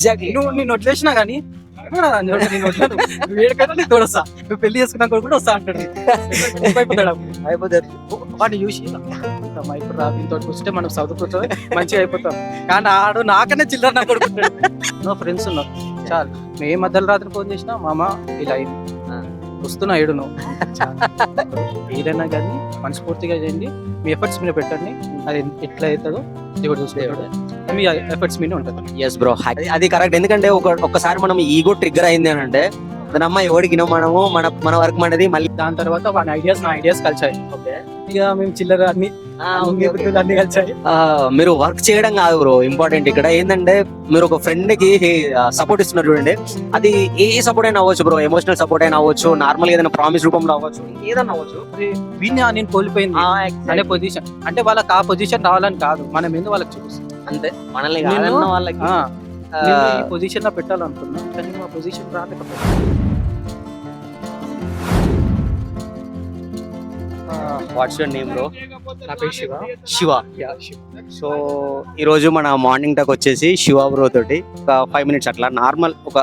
Exactly. నువ్వు నేను వదిలేసినా కానీ వేడికైనా తోడొస్తా, నువ్వు పెళ్లి చేసుకున్నా కూడా వస్తా అంటాడు. అయిపోతాడు అయిపోతుంది. వాడిని చూసి ఇప్పుడు దీంతో వస్తే మనం చదువుకుంటాం మంచిగా అయిపోతాం. కానీ ఆడు నాకన్నా చిల్లర నా కొడుకుంటాడు. నా ఫ్రెండ్స్ ఉన్నారు చాలు. ఏ మధ్యలో రాత్రి ఫోన్ చేసినా మామ ఇలా అయింది వస్తున్నా ఏడు నువ్వు ఏదైనా కానీ మనస్ఫూర్తిగా చేయండి, మీ ఎఫర్ట్స్ మీద పెట్టండి, అది ఎట్లా అవుతుందో దేవుడు చూసుకుంటాడు, మీ ఎఫర్ట్స్ మీద ఉంటుంది. ఎస్ బ్రో, అది కరెక్ట్. ఎందుకంటే ఒక్కసారి మనం ఈగో ట్రిగ్గర్ అయింది అని అంటే దాని అమ్మ ఎవడికినో మనము మన వర్క్ మనది. మళ్ళీ దాని తర్వాత వాడి ఐడియాస్ నా ఐడియాస్ కలిసాయి. ఇక మేము చిల్లర అన్ని అన్ని కలిసాయి. మీరు వర్క్ చేయడం కాదు బ్రో ఇంపార్టెంట్. ఇక్కడ ఏంటంటే మీరు ఒక ఫ్రెండ్ కి సపోర్ట్ ఇస్తున్నారు చూడండి, అది ఏ సపోర్ట్ అయినా అవ్వచ్చు బ్రో. ఎమోషనల్ సపోర్ట్ అయినా అవ్వచ్చు, నార్మల్ ఏదైనా ప్రామిస్ రూపంలో అవ్వచ్చు, ఏదైనా అవ్వచ్చు. వీడిని నేను కోల్పోయింది అనే పొజిషన్ అంటే వాళ్ళకి ఆ పొజిషన్ రావాలని కాదు, మనం ఎందుకు వాళ్ళకి చూపిస్తాం అంతే. మనల్ని కాదన్న వాళ్ళకి ఈ పొజిషన్ లో పెట్టాలనుకున్నా కానీ మా పొజిషన్ రాలేకపోయింది. What's your name bro? నా పేరు శివ. శివ. సో ఈరోజు మన మార్నింగ్ టాక్ వచ్చేసి శివ బ్రో తోటి ఒక 5 minutes అట్లా నార్మల్ ఒక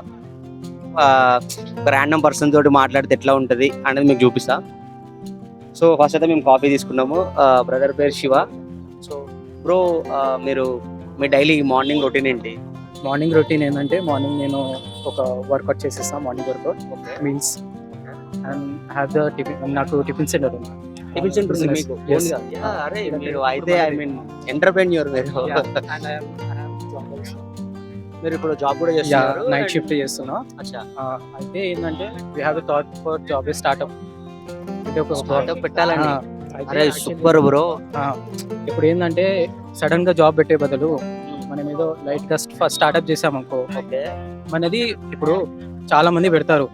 ర్యాండమ్ పర్సన్ తోటి మాట్లాడితే ఎట్లా ఉంటుంది అనేది మీకు చూపిస్తా. సో ఫస్ట్ అయితే మేము కాఫీ తీసుకున్నాము. బ్రదర్ పేరు శివ. సో బ్రో మీరు మీ డైలీ మార్నింగ్ రొటీన్ ఏంటి? మార్నింగ్ రొటీన్ ఏంటంటే మార్నింగ్ నేను ఒక వర్కౌట్ చేసేస్తాను. Morning workout meals and have the tiffin. నాకు టిఫిన్ సెంటర్ ఉంది. టిఫిన్ సెంటర్ ఉంది మీకు? Yes. అరే మీరు అయితే ఐ మీన్ ఎంటర్‌ప్రెన్యూర్ మీరు. మీరు ఇప్పుడు జాబ్ కూడా చేస్తున్నారు? నైట్ షిఫ్ట్ చేస్తున్నా. అచ్చా. అయితే ఏంటంటే we have a thought for job startup. అంటే ఒక స్టార్ట్అప్ పెట్టాలండి. అరే సూపర్ బ్రో. ఇప్పుడు ఏంటంటే సడన్ గా జాబ్ పెట్టే బదులు మనం ఏదో లైట్ గా స్టార్ట్అప్ చేసామనుకో, మనది ఇప్పుడు చాలా మంది పెడతారు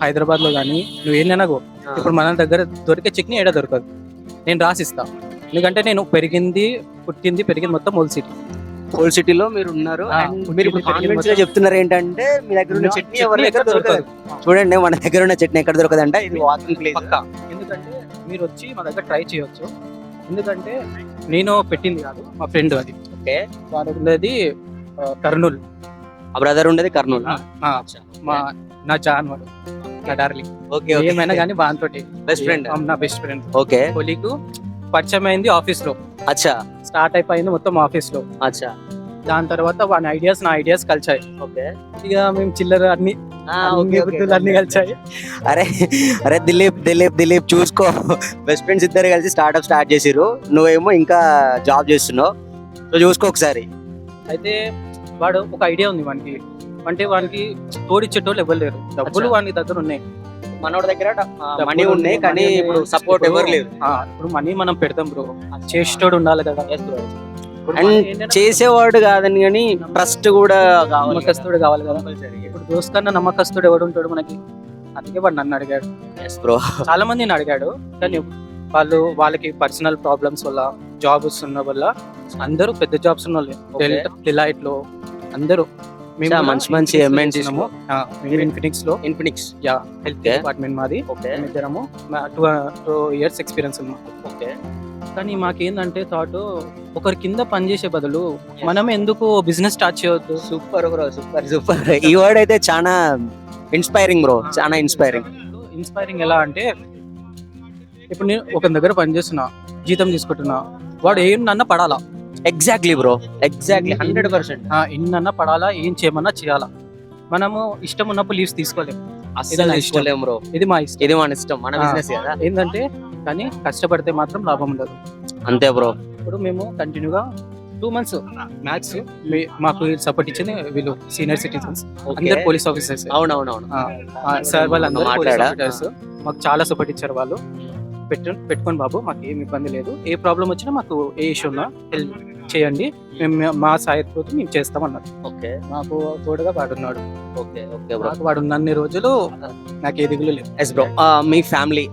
హైదరాబాద్ లో కానీ నువ్వు ఏదైనా ఇప్పుడు మన దగ్గర దొరికే చికెన్ ఏడా దొరకదు. నేను రాసిస్తా, ఎందుకంటే నేను పుట్టింది పెరిగింది మొత్తం హోల్ సిటీలో మీరు ఉన్నారు. మీరు ఇప్పుడు కాన్ఫిడెన్స్ గా చెప్తున్నారు ఏంటంటే మీ దగ్గర ఉన్న చట్నీ ఎవరి దగ్గర దొరకదు. చూడండి మన దగ్గర ఉన్న చట్నీ ఎక్కడ దొరకదు అంటే ఇది వాకింగ్ ప్లేస్. ఎందుకంటే మీరు వచ్చి మా దగ్గర ట్రై చేయొచ్చు. ఎందుకంటే నేను పెట్టింది కాదు, మా ఫ్రెండ్ అది. ఓకే. వాడు ఉండేది కర్నూలు, ఆ బ్రదర్ ఉండేది కర్నూలు. నా జాన్ వాడు, నా డార్లింగ్. ఓకే. ఏమైనా కానీ బాగుంటోటి బెస్ట్ ఫ్రెండ్, నా బెస్ట్ ఫ్రెండ్. ఓకే. కొలీగ్ పరిచయం అయింది ఆఫీస్ లో. అచ్చా. స్టార్ట్ అయిపోయింది మొత్తం ఆఫీస్ లో. అచ్చా. దాని తర్వాత వాడి ఐడియాస్ నా ఐడియాస్ కలిసాయి. ఓకే. ఇక మేము చిల్లర అన్ని అన్ని కలిసాయి. అరే దిలీప్ చూసుకో, బెస్ట్ ఫ్రెండ్స్ ఇద్దరు కలిసి స్టార్ట్అప్ స్టార్ట్ చేసిరు, నువ్వేమో ఇంకా జాబ్ చేస్తున్నావు. సో చూసుకో ఒకసారి. అయితే వాడు ఒక ఐడియా ఉంది వానికి, అంటే వానికి తోడిచ్చేటోళ్ళు ఎవరు లేరు. డబ్బులు వాని దగ్గర ఉన్నాయి, మనోడి దగ్గర మనీ ఉన్నాయి, కానీ ఇప్పుడు సపోర్ట్ ఎవరు లేదు. ఇప్పుడు మనీ మనం పెడతాం బ్రో, చేసేటోడు ఉండాలి కదా. అండ్ చేసేవాడు కాదని కానీ ట్రస్ట్ కూడా నమ్మకస్తుడు కావాలి కదా. ఇప్పుడు దోస్త్ కన్నా నమ్మకస్తుడు ఎవడు ఉంటాడు మనకి? అందుకే వాడు నన్ను అడిగాడు. చాలా మందిని అడిగాడు, కానీ వాళ్ళకి పర్సనల్ ప్రాబ్లమ్స్ వల్ల, జాబ్స్ ఉన్న వల్ల, అందరూ పెద్ద జాబ్స్ ఉన్న వాళ్ళు డిలైట్ లో అందరూ మంచి ఇన్ఫినిక్స్ హెల్త్ డిపార్ట్మెంట్ మాది. ఇద్దరము 2 years ఎక్స్పీరియన్స్ ఉంది. ఓకే. కానీ మాకేందంటే థాట్, ఒకరి కింద పనిచేసే బదులు మనం ఎందుకు బిజినెస్ స్టార్ట్ చేయవద్దు? Super bro, super. ఈ వర్డ్ అయితే చాలా ఇన్స్పైరింగ్ బ్రో, చాలా ఇన్స్పైరింగ్. ఎలా అంటే ఇప్పుడు నేను ఒక దగ్గర పనిచేస్తున్నా, జీతం తీసుకుంటున్నా, వాడు ఏమన్నా పడాలా. Exactly bro, exactly 100%. ఎన్నన్నా పడాలా, ఏం చేయమన్నా చేయాలా. మనము ఇష్టం ఉన్నప్పుడు లీవ్స్ తీసుకోలేము. అసలు తీసుకోలేము బ్రో. ఇది మా ఇష్టం, ఇది మన ఇష్టం, మన బిజినెస్ కదా. ఏంటంటే కానీ కష్టపడితే మాత్రం లాభం ఉండదు. అంతే బ్రో. ఇప్పుడు మేము కంటిన్యూగా 2 months మ్యాథ్స్ మాకు సపోర్ట్ ఇచ్చింది వీళ్ళు సీనియర్ సిటిజన్స్, అందరు పోలీస్ ఆఫీసర్స్. అవునవునవును సార్ వాళ్ళందరూ మాకు చాలా సపోర్ట్ ఇచ్చారు. వాళ్ళు పెట్టుకోండి బాబు, మాకు ఏం ఇబ్బంది లేదు, ఏ ప్రాబ్లం వచ్చినా మాకు ఏ ఇష్యూ ఉన్నా హెల్ప్ చేయండి, మేము మా సాయంతో మేము చేస్తామన్నారు. ఓకే. మాకు తోడుగా వాడున్నాడు. ఓకే. Okay bro. వాడు ఉన్నన్ని రోజులు నాకు ఏ దిగులు లేదు. Yes bro. మీ ఫ్యామిలీ,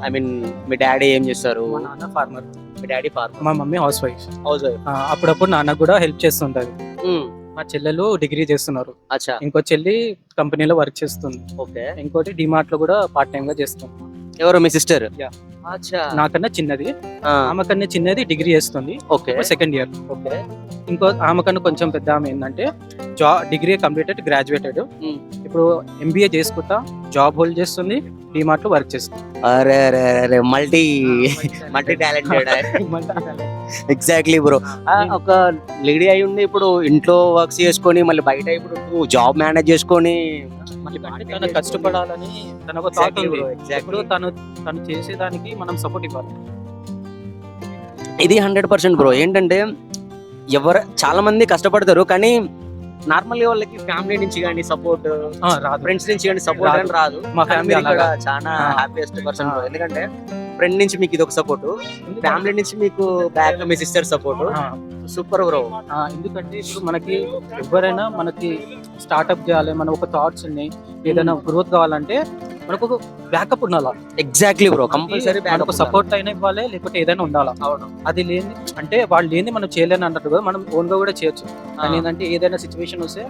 ఐ మీన్ మీ డాడీ ఏం చేస్తారు? మా నాన్న ఫార్మర్. మీ డాడీ ఫార్మర్, మా మమ్మీ హౌస్ వైఫ్. అప్పుడప్పుడు నాన్న కూడా హెల్ప్ చేస్తుంటది. మా చెల్లెలు డిగ్రీ చేస్తున్నారు. అచ్చా. ఇంకో చెల్లి కంపెనీలో వర్క్ చేస్తుంది. ఓకే. ఇంకోటి డిమార్ట్ లో కూడా పార్ట్ టైం గా చేస్తుంది. ఎవరు మీ సిస్టర్? Yeah. నాకన్నా చిన్నది, ఆమె కన్నా చిన్నది డిగ్రీ చేస్తుంది, ఓకే సెకండ్ ఇయర్. ఓకే. ఇంకో ఆమె కన్నా కొంచెం పెద్ద ఆమె ఏంటంటే డిగ్రీ కంప్లీటెడ్, గ్రాడ్యుయేటెడ్. ఇప్పుడు ఎంబీఏ చేసుకుంటా జాబ్ హోల్డ్ చేస్తుంది, డిమార్ట్ లో వర్క్ చేస్తుంది. అరే అరే అరే మల్టీ టాలెంటెడ్. Exactly bro. ఒక లేడీ అయి ఉండి ఇప్పుడు ఇంట్లో వర్క్స్ చేసుకొని మళ్ళీ బయట ఇప్పుడు జాబ్ మేనేజ్ చేసుకొని మళ్ళీ తను కష్టపడాలని తన ఒక థాట్ ఉంది. ఇప్పుడు తను చేసేదానికి మనం సపోర్ట్ ఇవ్వాలి. ఇది 100% బ్రో. ఏంటంటే చాలా మంది కష్టపడతారు కానీ నార్మల్ వాళ్ళకి ఫ్యామిలీ నుంచి కానీ సపోర్ట్ రాదు, ఫ్రెండ్స్ నుంచి కానీ సపోర్ట్ అని రాదు. మా ఫ్యామిలీ అలాగా చాలా హ్యాపీయెస్ట్ పర్సన్ బ్రో. ఎందుకంటే ఫ్రెండ్ నుంచి మీకు ఇది ఒక సపోర్ట్, ఫ్యామిలీ నుంచి మీకు బ్యాక్ మీ సిస్టర్ సపోర్ట్. Super bro. ఎందుకంటే ఇప్పుడు మనకి ఎవరైనా మనకి స్టార్ట్అప్ చేయాలి, మన ఒక థాట్స్ ఉన్నాయి, ఏదైనా గ్రోత్ కావాలంటే మనకు ఒక బ్యాకప్ ఉండాలా. Exactly bro. కంపల్సరీ మనకు సపోర్ట్ అయినా ఇవ్వాలి, లేకపోతే ఏదైనా ఉండాలా. అది లేని అంటే వాళ్ళు లేని మనం చేయలేని అన్నట్టు కదా, మనం ఓన్ గా కూడా చేయొచ్చు. కానీ ఏంటంటే ఏదైనా సిచ్యువేషన్ వస్తే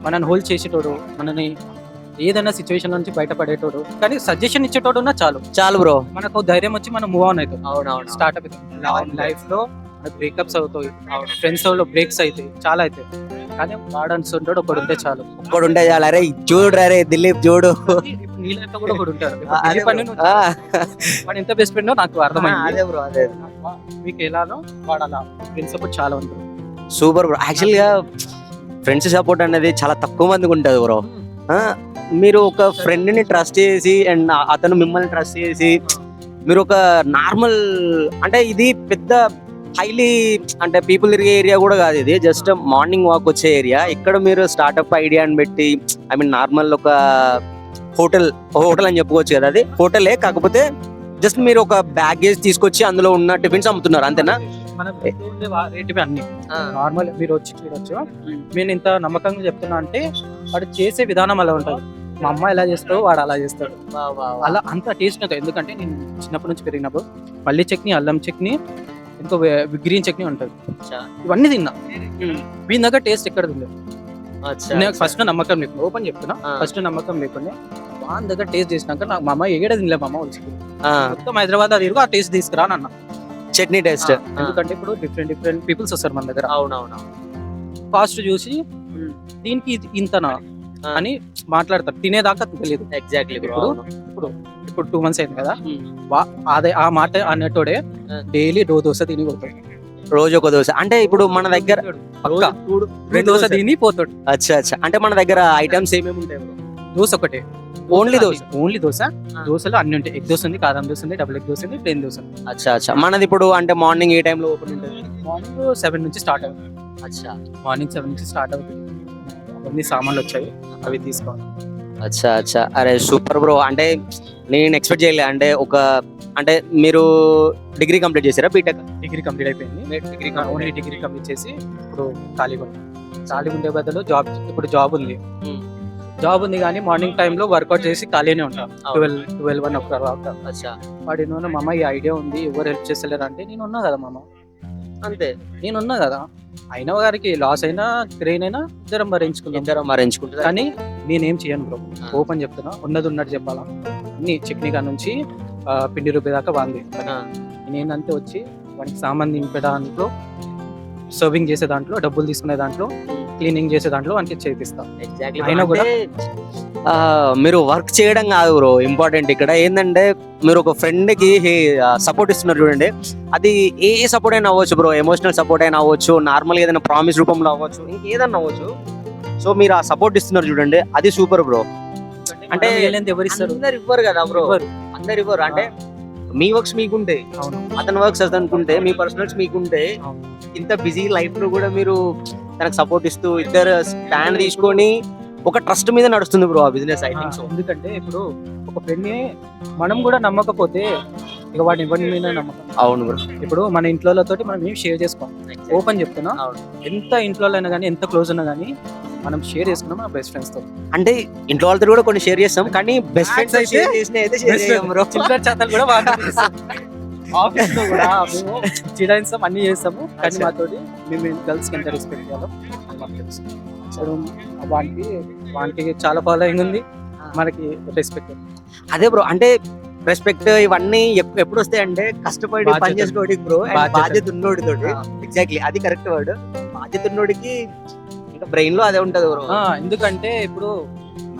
మనల్ని హోల్డ్ చేసేటోడు, మనని ఏదైనా సిచ్యువేషన్ నుంచి బయటపడేటోడు, కానీ సజెషన్ ఇచ్చేటోడు ఉన్నా చాలు బ్రో. మనకు ధైర్యం వచ్చి మనం మూవ్ ఆన్ అవుతాం. అవునవును. స్టార్ట్అప్ లైఫ్ లో బ్రేకప్స్ అవుతాయి, ఫ్రెండ్స్ లో బ్రేక్స్ అవుతాయి, చాలా అవుతాయి. కానీ వాడన్స్ ఉంటాడు ఒకడు ఉంటే చాలు. ఒకడు ఉంటే చాలు. అరే చూడు రే దిలీప్ చూడు, నీ లైఫ్ లో కూడా ఒకడు ఉంటాడు. వాడు ఎంత బెస్ట్ ఫ్రెండ్ నాకు అర్థమైంది. అదే బ్రో. అదే మీకు ఎలానో వాడు అలా ఫ్రెండ్స్ సపోర్ట్ చాలా ఉంది. Super bro. యాక్చువల్ గా ఫ్రెండ్స్ సపోర్ట్ అనేది చాలా తక్కువ మందికి ఉంటుంది బ్రో. మీరు ఒక ఫ్రెండ్ ని ట్రస్ట్ చేసి అండ్ అతను మిమ్మల్ని ట్రస్ట్ చేసి మీరు ఒక నార్మల్ అంటే ఇది పెద్ద హైలీ అంటే పీపుల్ తిరిగే ఏరియా కూడా కాదు, ఇది జస్ట్ మార్నింగ్ వాక్ వచ్చే ఏరియా. ఇక్కడ మీరు స్టార్ట్అప్ ఐడియా అని పెట్టి ఐ మీన్ నార్మల్ ఒక హోటల్ అని చెప్పుకోవచ్చు కదా, అది హోటలే కాకపోతే జస్ట్ మీరు ఒక బ్యాగేజ్ తీసుకొచ్చి అందులో ఉన్న టిఫిన్స్ అమ్ముతున్నారు అంతేనా? మనం రేటు అన్ని నార్మల్ మీరు వచ్చి చూడొచ్చు. నేను ఇంత నమ్మకంగా చెప్తున్నా అంటే వాడు చేసే విధానం అలా ఉంటుంది. మా అమ్మ ఎలా చేస్తాడో వాడు అలా చేస్తాడు, అలా అంత టేస్ట్ నాకు. ఎందుకంటే నేను చిన్నప్పటి నుంచి పెరిగినప్పుడు పల్లి చట్నీ, అల్లం చట్నీ, ఇంకో గ్రీన్ చట్నీ ఉంటుంది, ఇవన్నీ తిన్నా. మీ దగ్గర టేస్ట్ ఎక్కడ తినలేదు. ఫస్ట్ నమ్మకం లేకుండా ఓపెన్ చెప్తున్నా, ఫస్ట్ నమ్మకం లేకుండా వాళ్ళ దగ్గర టేస్ట్ చేసినాక నాకు మా అమ్మ ఏడ తినలే, మా అమ్మ వచ్చి మొత్తం హైదరాబాద్ అది ఆ టేస్ట్ తీసుకురా అన్న చట్నీ టేస్ట్. ఎందుకంటే ఇప్పుడు డిఫరెంట్ పీపుల్స్ వస్తారు మన దగ్గర. అవునవును. కాస్ట్ చూసి దీనికి ఇంతనా అని మాట్లాడతారు, తినేదాకా తెలియదు. ఎగ్జాక్ట్లీ. ఇప్పుడు 2 months అయింది కదా, అదే ఆ మాట అన్నట్టోడే డైలీ దోశ తిని పోతాడు. రోజు ఒక దోశ అంటే ఇప్పుడు మన దగ్గర దోశ తిని పోతాడు. అచ్చా అచ్చా. అంటే మన దగ్గర ఐటమ్స్ ఏమేమి ఉంటాయి? దోశ ఒకటే, ఓన్లీ దోశ. దోశలో అన్ని ఉంటాయి. ఎగ్ దోశ ఉంది, కారం దోశ ఉంది, డబుల్ ఎగ్ దోశ ఉంది, ప్లేన్ దోశ ఉంది. అచ్చా అచ్చా. మనది ఇప్పుడు అంటే మార్నింగ్ ఏ టైంలో ఓపెన్ ఉంటుంది? మార్నింగ్ 7 నుంచి స్టార్ట్ అవుతుంది. అచ్చా. మార్నింగ్ 7 నుంచి స్టార్ట్ అవుతుంది. అవన్నీ సామాన్లు వచ్చాయి, అవి తీసుకోవాలి. అచ్చా అచ్చా. అరే సూపర్ బ్రో. అంటే నేను ఎక్స్పెక్ట్ చేయలే. అంటే అంటే మీరు డిగ్రీ కంప్లీట్ చేశారా? బీటెక్ డిగ్రీ కంప్లీట్ అయిపోయింది. ఓన్లీ డిగ్రీ కంప్లీట్ చేసి ఇప్పుడు ఖాళీగా ఉండే బదులు జాబ్ ఉంది. జాబ్ ఉంది కానీ మార్నింగ్ టైంలో వర్కౌట్ చేసి ఖాళీనే ఉంటాం. 12-1 o'clock. వాడి మా అమ్మ ఈ ఐడియా ఉంది, ఎవరు హెల్ప్ చేస్తలేరు అంటే నేను ఉన్నా కదా మామ, అంతే నేనున్నా కదా. అయినా గారికి లాస్ అయినా ట్రైన్ అయినా ఇద్దరం మరించుకుంటాం. కానీ నేనేం చేయను బ్రో, ఓపెన్ చెప్తున్నా, ఉన్నది ఉన్నట్టు చెప్పాలా. అన్ని చట్నీ కా నుంచి పిండి రూపాయి బాగుంది. నేనంతే వచ్చి వానికి సామాన్ నింపే దాంట్లో, సర్వింగ్ చేసే దాంట్లో, డబ్బులు తీసుకునే దాంట్లో, క్లీనింగ్ చేసే దాంట్లో వానికి చేపిస్తా. అయినా కూడా మీరు వర్క్ చేయడం కాదు బ్రో ఇంపార్టెంట్. ఇక్కడ ఏంటంటే మీరు ఒక ఫ్రెండ్ కి సపోర్ట్ ఇస్తున్నారు చూడండి, అది ఏ సపోర్ట్ అయినా అవ్వచ్చు బ్రో. ఎమోషనల్ సపోర్ట్ అయినా అవ్వచ్చు, నార్మల్ ఏదైనా ప్రామిస్ రూపంలో అవ్వచ్చు, ఇంకేదన్నా అవ్వచ్చు. సో మీరు ఆ సపోర్ట్ ఇస్తున్నారు చూడండి, అది సూపర్ బ్రో. అంటే ఎవరు ఇస్తారు? అందరు ఇవ్వరు కదా బ్రో, అందరు ఇవ్వరు. అంటే మీ వర్క్స్ మీకుంటే, అతని వర్క్స్ అతనుకుంటే, మీ పర్సనల్స్ మీకుంటే, ఇంత బిజీ లైఫ్ లో కూడా మీరు తనకు సపోర్ట్ ఇస్తూ ఇద్దరు స్టాండ్ తీసుకొని ఒక ట్రస్ట్ మీద నడుస్తుంది బ్రో ఆ బిజినెస్. I think so. ఎందుకంటే ఇప్పుడు ఒక ఫ్రెండ్ ని మనం కూడా నమ్మకపోతే ఇక వాడిని ఇవ్వని మీద నమ్మకం. అవును బ్రో. ఇప్పుడు మన ఇంట్లోతో మనం ఏం షేర్ చేసుకోం, ఓపెన్ చెప్తున్నా. ఎంత ఇంట్లో అయినా కానీ, ఎంత క్లోజ్ ఉన్నా కానీ మనం షేర్ చేసుకున్నాం మన బెస్ట్ ఫ్రెండ్స్ తో. అంటే ఇంట్లో వాళ్ళతో కూడా కొన్ని షేర్ చేస్తాం, కానీ బెస్ట్ ఫ్రెండ్స్ అయితే చిల్లర చేతలు కూడా ఆఫీస్ లో కూడా మేము చిడాయిస్తాం, అన్ని చేస్తాము. కానీ మాతోటి మేము గర్ల్స్ కి ఎంత రెస్పెక్ట్ చేయాలో మాకు తెలుసు. వానికి చాలా ఫాలోయింగ్ ఉంది, మనకి రెస్పెక్ట్. అదే బ్రో. అంటే రెస్పెక్ట్ ఇవన్నీ ఎప్పుడు వస్తాయంటే కష్టపడి బాధ్యత. పని చేసేటోడికి బ్రో, బాధ్యత. బాధ్యత ఉన్నోడితోటి. ఆ. ఎగ్జాక్ట్లీ అది కరెక్ట్ వర్డ్. బాధ్యత ఉన్నోడికి ఇంకా బ్రెయిన్ లో అదే ఉంటది బ్రో. ఎందుకంటే ఇప్పుడు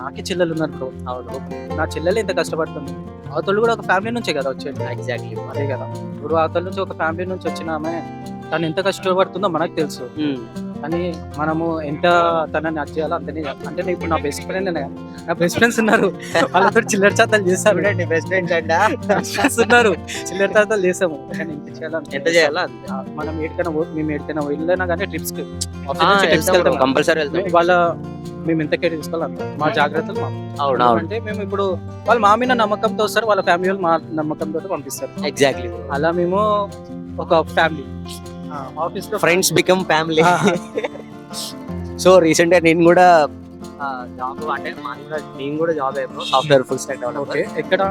నాకే చెల్లెలు ఉన్నారు బ్రో. అవును, నా చెల్లెలు ఎంత కష్టపడుతుంది, అవతలు కూడా ఒక ఫ్యామిలీ నుంచే కదా వచ్చేది. ఎగ్జాక్ట్లీ. అదే కదా, ఇప్పుడు అవతల నుంచి ఒక ఫ్యామిలీ నుంచి వచ్చిన ఆమె తను ఎంత కష్టపడుతుందో మనకు తెలుసు. కానీ మనము ఎంత తనని అది చేయాలో అంతనే చేయాలి. అంటే నేను ఇప్పుడు నా బెస్ట్ ఫ్రెండ్ నా బెస్ట్ ఫ్రెండ్స్ ఉన్నారు, వాళ్ళతో చిల్లర చాతాలు చేస్తారు. బెస్ట్ ఫ్రెండ్స్ అంట. బెస్ట్ ఫ్రెండ్స్ ఉన్నారు, చిల్లర చాతాలు చేసాము. కానీ ఎంత చేయాలో ఎంత చేయాలా అంతే. మనం మేము ఎక్కడికైనా వెళ్ళినా కానీ ట్రిప్స్ ట్రిప్స్ వెళ్తాం. కంపల్సరీ వెళ్తాం. మేము ఎంత కేర్ తీసుకోవాలి అంత మా జాగ్రత్తలు మాకు. అవును అవును, అంటే మేము ఇప్పుడు వాళ్ళు మా మీద నమ్మకంతో వస్తారు, వాళ్ళ ఫ్యామిలీ వాళ్ళు మా నమ్మకంతో పంపిస్తారు. ఎగ్జాక్ట్లీ. అలా మేము ఒక ఫ్యామిలీ ఆఫీస్ లో friends become family. So recent గా నేను కూడా జాబ్, అంటే నేను కూడా జాబ్ అయ్యాను software full stack developer. Okay, ఎక్కడ?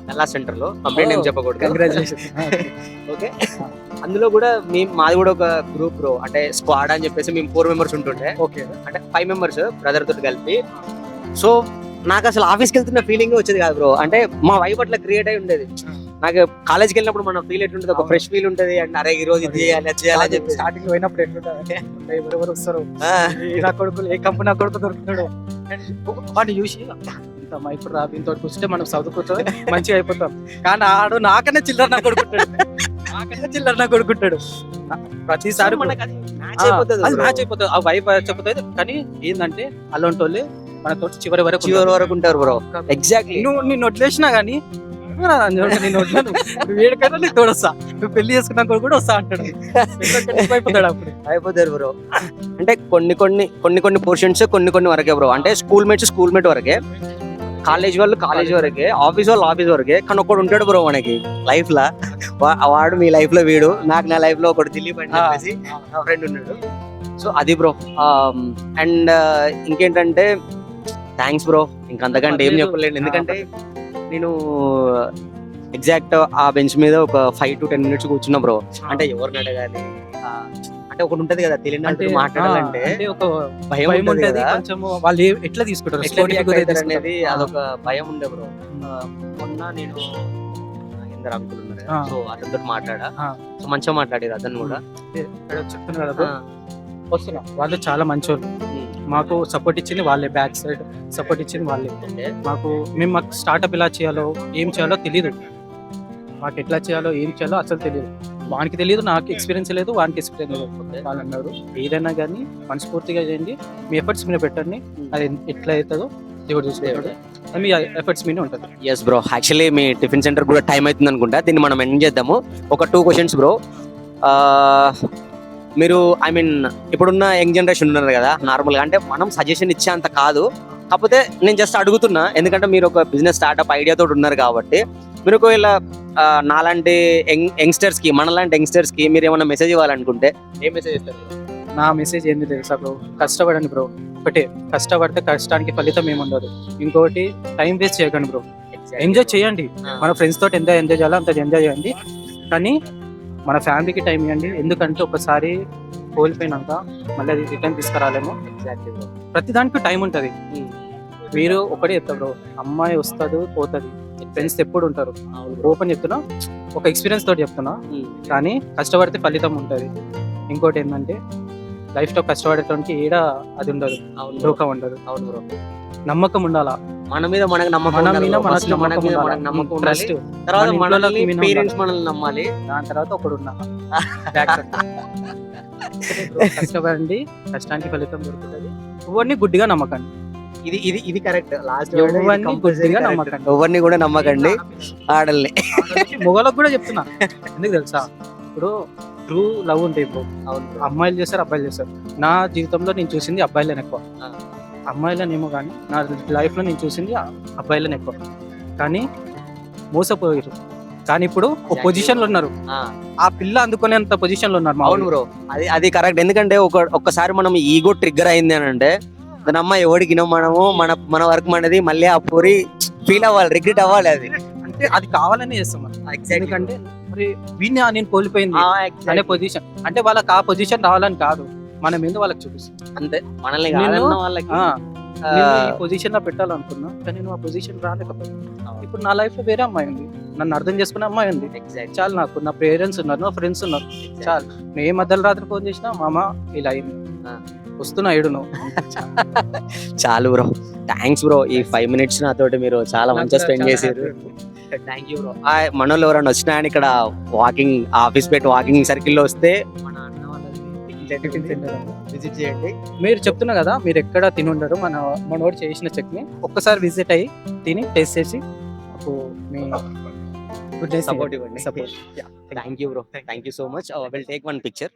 నల్లా సెంటర్ లో. కంప్లీట్ ఏం చెప్పకూడదు. కంగ్రాచులేషన్. ఓకే, అందులో కూడా మాది కూడా ఒక గ్రూప్ బ్రో, అంటే స్క్వాడ్ అని చెప్పేసి మేము 4 మెంబర్స్ ఉంటుండే. ఓకే, అంటే 5 మెంబర్స్ బ్రదర్ తోటి కలిపి. సో నాకు అసలు ఆఫీస్కి వెళ్తున్న ఫీలింగ్ వచ్చేది కాదు బ్రో. అంటే మా వైఫ్ అట్లా క్రియేట్ అయి ఉండేది. నాకు కాలేజ్కి వెళ్ళినప్పుడు మన ఫీల్ ఎట్లుంటది, ఒక ఫ్రెష్ ఫీల్ ఉంటది. అండ్ అరే ఈ రోజు ఇది చేయాలి అది చేయాలి అని చెప్పి స్టార్టింగ్ పోయినప్పుడు ఎట్లుంటుంది, ఎవరెవరు వస్తారు, నా కొడుకులు ఏ కంపెనీ నా కొడుకు దొరుకుతాడు వాడిని చూసి ఇంత మైపుడు రాబిన్ తోటి వస్తే మనం చదువుకుంటాం మంచిగా అయిపోతాం. కానీ ఆడు నాకన్నా చిల్లర నా కొడుకుంటాడు, ప్రతిసారి మనకి మ్యాచ్ అయిపోతుంది. అది మ్యాచ్ అయిపోతుంది, ఆ వైఫ్ అయిపోతుంది. కానీ ఏంటంటే అలాంటి వాళ్ళు మనతో చివరి వరకు ఉంటారు బ్రో. ఎగ్జాక్ట్లీ. నువ్వు నిన్ను వదిలేసినా కానీ నేను వడ్లను వేడికైనా నీకు తోడొస్తా, నువ్వు పెళ్లి చేసుకున్నా కూడా వస్తా అంటాడు. అయిపోతాడు అప్పుడు. అయిపోతారు బ్రో. అంటే కొన్ని పోర్షన్స్ కొన్ని వరకే బ్రో. అంటే స్కూల్ మేట్ వరకే, కాలేజ్ వరకే, ఆఫీస్ వరకే. కానీ ఒకడు ఉంటాడు బ్రో మనకి లైఫ్ లా, వాడు మీ లైఫ్ లో వీడు, నాకు నా లైఫ్ లో ఒకటి దిలీప్ అని చెప్పేసి నా ఫ్రెండ్ ఉన్నాడు. సో అది బ్రో. అండ్ ఇంకేంటంటే థ్యాంక్స్ బ్రో, ఇంకంతకంటే ఏం చెప్పలేను. ఎందుకంటే నేను ఎగ్జాక్ట్ ఆ బెంచ్ మీద ఒక 5 to 10 minutes కూర్చున్నా బ్రో. అంటే ఎవరిని అడగాలి, అంటే ఒకటి ఉంటది కదా తెలియని మాట్లాడాలంటే ఒక భయం భయం ఉంటది ఉంటది కదా. కొంచెం. వాళ్ళు ఎట్లా తీసుకుంటారు ఎట్లా react అవుతారు అనేది అదొక భయం ఉండే బ్రో. మొన్న నేను ఇందరు అంకుల్ ఉన్నారు కదా, సో అతనితో మాట్లాడా. సో మంచిగా మాట్లాడారు అతను కూడా. చెప్తున్నారు కదా, వస్తున్నా వాళ్ళు చాలా మంచోళ్ళు. మాకు సపోర్ట్ ఇచ్చింది వాళ్ళే, బ్యాక్ సైడ్ సపోర్ట్ ఇచ్చింది వాళ్ళే. మాకు స్టార్ట్అప్ ఎలా చేయాలో ఏం చేయాలో తెలియదు, మాకు ఎట్లా చేయాలో ఏం చేయాలో అసలు తెలియదు. వానికి తెలియదు, నాకు ఎక్స్పీరియన్స్ లేదు, వానికి ఎక్స్పీరియన్స్ లేదు. వాళ్ళు అన్నారు ఏదైనా కానీ మనస్ఫూర్తిగా చేయండి, మీ ఎఫర్ట్స్ మీద పెట్టండి, అది ఎట్లా అవుతుందో దేవుడు చూసుకుంటాడు, మీ ఎఫర్ట్స్ మీద ఉంటుంది. ఎస్ బ్రో, యాక్చువల్లీ మీ టిఫిన్ సెంటర్ కూడా టైం అవుతుంది అనుకుంటా. దీన్ని మనం ఎండ్ చేద్దాము. ఒక 2 questions బ్రో. మీరు ఇప్పుడున్న యంగ్ జనరేషన్ ఉన్నారు కదా, నార్మల్గా అంటే మనం సజెషన్ ఇచ్చే అంత కాదు, కాకపోతే నేను జస్ట్ అడుగుతున్నా. ఎందుకంటే మీరు ఒక బిజినెస్ స్టార్ట్అప్ ఐడియాతో ఉన్నారు కాబట్టి, మీరు ఒకవేళ నాలాంటి యంగ్స్టర్స్ కి, మనలాంటి యంగ్స్టర్స్ కి మీరు ఏమైనా మెసేజ్ ఇవ్వాలనుకుంటే ఏం మెసేజ్ ఇస్తారు? నా మెసేజ్ ఏంది తెలుసా బ్రో, కష్టపడండి బ్రో. ఒకటే, కష్టపడితే కష్టానికి ఫలితం ఏముండదు. ఇంకోటి, టైం వేస్ట్ చేయకండి బ్రో, ఎంజాయ్ చేయండి. మన ఫ్రెండ్స్ తోటి ఎంత ఎంజాయ్ చేయాలో అంత ఎంజాయ్ చేయండి, కానీ మన ఫ్యామిలీకి టైం ఇవ్వండి. ఎందుకంటే ఒకసారి కోల్పోయినాక మళ్ళీ అది రిటర్న్ తీసుకురాలేము. ప్రతి దానికి టైం ఉంటుంది. మీరు ఒకటే చెప్తారు బ్రో, అమ్మాయి వస్తుంది పోతుంది, ఫ్రెండ్స్ ఎప్పుడు ఉంటారు. ఓపెన్ చెప్తున్నా, ఒక ఎక్స్పీరియన్స్ తోటి చెప్తున్నా. కానీ కష్టపడితే ఫలితం ఉంటుంది. ఇంకోటి ఏంటంటే లైఫ్ లో కష్టపడేటువంటి ఏడా అది ఉండదు, దూఖం ఉండదు. అవును బ్రో, నమ్మకం ఉండాలా, మన మీద మనకు నమ్మకం ఉండాలి. ట్రస్ట్. తర్వాత మనల్ని పేరెంట్స్ మనల్ని నమ్మాలి. దాని తర్వాత ఒకడు ఉన్నా కష్టపడండి, కష్టానికి ఫలితం దొరుకుతుంది. ఎవరిని గుడ్డిగా నమ్మకండి. ఇది కరెక్ట్. లాస్ట్ ఎవరిని కూడా నమ్మకండి, ఆడల్ని. మొగలకు కూడా చెప్తున్నా, ఎందుకు తెలుసా, ఇప్పుడు ట్రూ లవ్ ఉంటాయి ఇప్పుడు. అమ్మాయిలు చేస్తారు, అబ్బాయిలు చేస్తారు. నా జీవితంలో నేను చూసింది అబ్బాయిలను ఎక్కువ, అమ్మాయిలనేమో కానీ నా లైఫ్ లో నేను చూసింది అబ్బాయిలను ఎక్కువ. కానీ మోసపోయారు, కానీ ఇప్పుడు ఒక పొజిషన్ లో ఉన్నారు. ఆ పిల్ల అందుకునేంత పొజిషన్ లో ఉన్నారు. అవును బ్రో, అది కరెక్ట్. ఎందుకంటే ఒక్కసారి మనం ఈగో ట్రిగ్గర్ అయింది అని అంటే దాని అమ్మ ఎవడికి మనము మన వర్క్ మనది, మళ్ళీ ఆ పూరి ఫీల్ అవ్వాలి, రిగ్రెట్ అవ్వాలి. అది అంటే అది కావాలనే చేస్తాం మనం. ఎందుకంటే మరి వీడిని నేను కోల్పోయింది అనే పొజిషన్, అంటే వాళ్ళకి ఆ పొజిషన్ రావాలని కాదు, మనం ఏందో వాళ్ళకి చూపిస్తాం అంతే. మనల్ని నేను ఈ పొజిషన్ లో పెట్టాలనుకున్నా కానీ నువ్వు ఆ పొజిషన్ రాలేకపోయావు. ఇప్పుడు నా లైఫ్ లో వేరే అమ్మాయి ఉంది, నన్ను అర్థం చేసుకునే అమ్మాయి ఉంది. ఎగ్జాక్ట్ చాలు, నాకు నా పేరెంట్స్ ఉన్నారు, నా ఫ్రెండ్స్ ఉన్నారు, చాలు. నువ్వు ఏ మధ్యలో రాత్రి ఫోన్ చేసినా మామ ఇలా అయింది, ఆ. వస్తున్నా ఏడు నువ్వు. చాలు బ్రో, థ్యాంక్స్ బ్రో. ఈ 5 minutes నాతోటి మీరు చాలా మంచిగా స్పెండ్ చేసారు. Thank you bro. మనోళ్ళు ఎవరైనా వచ్చినా అని ఇక్కడ వాకింగ్ ఆఫీస్ పెట్టి వాకింగ్ సర్కిల్ లో వస్తే మన అన్న విజిట్ చేయండి. మీరు చెప్తున్నా కదా, మీరు ఎక్కడ తిని ఉండరు, మనోడు చేసిన చట్నీ ఒక్కసారి విజిట్ అయ్యి తిని టేస్ట్ చేసి నాకు మీ గుడ్ డే సపోర్ట్ ఇవ్వండి. Support. Thank you bro, thank you so much. Will take 1 picture.